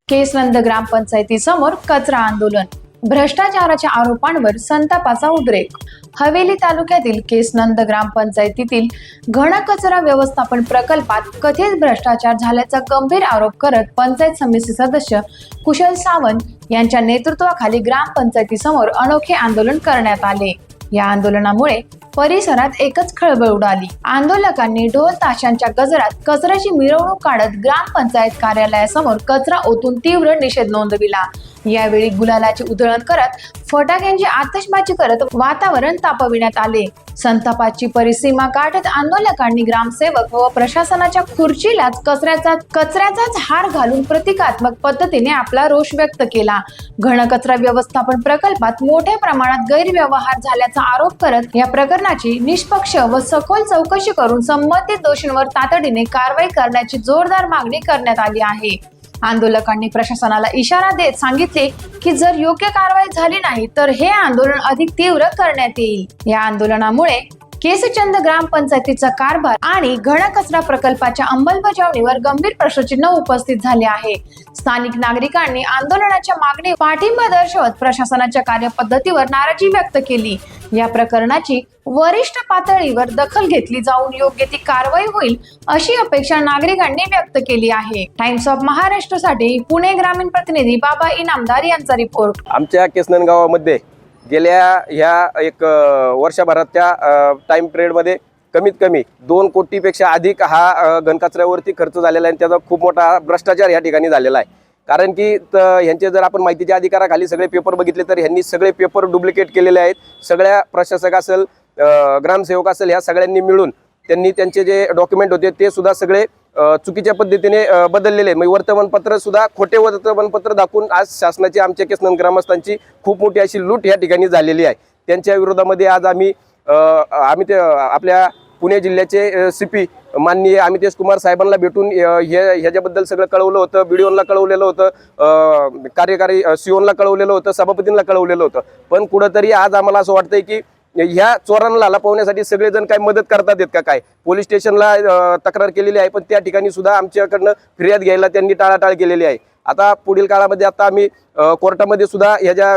केसनंद ग्रामपंचायतीसमोर कचरा आंदोलन, भ्रष्टाचाराच्या आरोपांवर संतापाचा उद्रेक। हवेली तालुक्यातील केसनंद ग्रामपंचायतीतील घनकचरा व्यवस्थापन प्रकल्पात कथित भ्रष्टाचार झाल्याचा गंभीर आरोप करत पंचायत समिती सदस्य कुशल सावंत यांच्या नेतृत्वाखाली ग्रामपंचायतीसमोर अनोखे आंदोलन करण्यात आले। या आंदोलनामुळे परिसरात एकच खळबळ उडाली। आंदोलकांनी ढोल ताशांच्या गजरात कचऱ्याची मिरवणूक काढत ग्रामपंचायत कार्यालयासमोर कचरा ओतून तीव्र निषेध नोंदविला। यावेळी गुलालाची उधळण करत फटाक्यांची आतषबाजी करत वातावरण तापविण्यात आले। संतापाची परिसीमा गाठत आंदोलकांनी ग्रामसेवक व प्रशासनाच्या खुर्चीलाच कचऱ्याचाच हार घालून प्रतिकात्मक पद्धतीने आपला रोष व्यक्त केला। घनकचरा व्यवस्थापन प्रकल्पात मोठ्या प्रमाणात गैरव्यवहार झाल्याचा आरोप करत या प्रकरणाची निष्पक्ष व सखोल चौकशी करून संबंधित दोषींवर तातडीने कारवाई करण्याची जोरदार मागणी करण्यात आली आहे। आंदोलकांनी प्रशासनाला इशारा देत सांगितले की जर योग्य कारवाई झाली नाही तर हे आंदोलन अधिक तीव्र करण्यात येईल। या आंदोलनामुळे केसचंद ग्रामपंचायतीचा कारभार आणि घनकचरा प्रकल्पाच्या अंमलबजावणीवर गंभीर प्रश्नचिन्ह उपस्थित झाले आहे। स्थानिक नागरिकांनी आंदोलनाच्या मागणी पाठिंबा दर्शवत प्रशासनाच्या कार्यपद्धतीवर नाराजी व्यक्त केली। या प्रकरणाची वरिष्ठ पातळीवर दखल घेतली जाऊन योग्य ती कारवाई होईल अशी अपेक्षा नागरिकांनी व्यक्त केली आहे। टाइम्स ऑफ महाराष्ट्रसाठी पुणे ग्रामीण प्रतिनिधी बाबा इनामदार यांचा रिपोर्ट। आमच्या केसनंद गावामध्ये गेल्या ह्या एक वर्षभराच्या टाइम पिरियडमध्ये कमीत कमी 2 कोटीपेक्षा अधिक हा घनकचऱ्यावरती खर्च झालेला आहे आणि त्याचा खूप मोठा भ्रष्टाचार या ठिकाणी झालेला आहे। कारण की ह्यांचे जर आपण माहितीच्या अधिकाराखाली सगळे पेपर बघितले तर ह्यांनी सगळे पेपर डुप्लिकेट केलेले आहेत। सगळ्या प्रशासक असेल ग्रामसेवक असेल ह्या सगळ्यांनी मिळून त्यांनी त्यांचे जे डॉक्युमेंट होते ते सुद्धा सगळे चुकीच्या पद्धतीने बदललेले, म्हणजे वर्तमानपत्र सुद्धा खोटे वर्तमानपत्र दाखवून आज शासनाची आमच्या केसनंद ग्रामस्थांची खूप मोठी अशी लूट या ठिकाणी झालेली आहे। त्यांच्या विरोधामध्ये आज आम्ही आपल्या पुणे जिल्ह्याचे सीपी माननीय अमितेश कुमार साहेबांना भेटून ह्याच्याबद्दल सगळं कळवलं होतं, बीडीओला कळवलेलं होतं, कार्यकारी सीओला कळवलेलं होतं, सभापतींना कळवलेलं होतं। पण कुठंतरी आज आम्हाला असं वाटतंय की ह्या चोरांना लपवण्यासाठी सगळेजण काय मदत करतात आहेत का काय। पोलीस स्टेशनला तक्रार केलेली आहे पण त्या ठिकाणी सुद्धा आमच्याकडनं फिर्याद घ्यायला त्यांनी टाळाटाळ केलेली आहे। आता पुढील काळामध्ये आता आम्ही कोर्टामध्ये सुद्धा ह्याच्या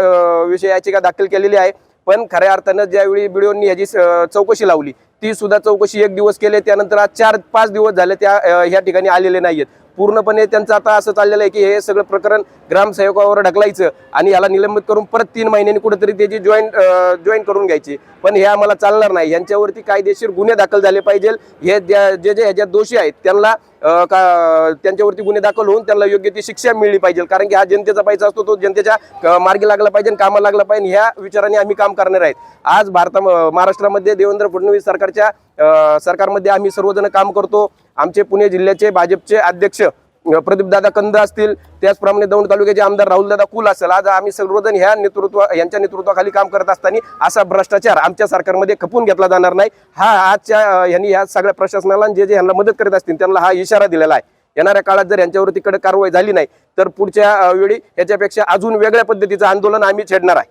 विषयी याचिका दाखल केलेली आहे। पण खऱ्या अर्थानं ज्यावेळी बीडीओनी ह्याची चौकशी लावली ती सुद्धा चौकशी 1 दिवस केले, त्यानंतर आज 4-5 दिवस झाले ह्या ठिकाणी आलेले नाहीयेत। पूर्णपणे त्यांचं आता असं चाललेलं आहे की हे सगळं प्रकरण ग्रामसेवकावर ढकलायचं आणि याला निलंबित करून परत 3 महिन्यांनी कुठेतरी त्याची जॉईन करून घ्यायची। पण हे आम्हाला चालणार नाही। यांच्यावरती कायदेशीर गुन्हे दाखल झाले पाहिजे। हे जे ह्याच्यात दोषी आहेत त्यांना त्यांच्यावरती गुन्हे दाखल होऊन त्यांना योग्य ती शिक्षा मिळली पाहिजे। कारण की हा जनतेचा पैसा असतो, तो जनतेच्या मार्गी लागला पाहिजे, कामाला लागला पाहिजे, ह्या विचाराने आम्ही काम करणार आहेत। आज महाराष्ट्रामध्ये देवेंद्र फडणवीस सरकारमध्ये आम्ही सर्वजण काम करतो। आमचे पुणे जिल्ह्याचे भाजपचे अध्यक्ष प्रदीपदादा कंद असतील, त्याचप्रमाणे दौंड तालुक्याचे आमदार राहुलदादा कुल असेल, आज आम्ही सर्वजण यांच्या नेतृत्वाखाली काम करत असताना असा भ्रष्टाचार आमच्या सरकारमध्ये खपून घेतला जाणार नाही। हा आजच्या यांनी ह्या सगळ्या प्रशासनाला जे यांना मदत करत असतील त्यांना हा इशारा दिलेला आहे। येणाऱ्या काळात जर यांच्यावरती कडक कारवाई झाली नाही तर पुढच्या वेळी याच्यापेक्षा अजून वेगळ्या पद्धतीचं आंदोलन आम्ही छेडणार आहे।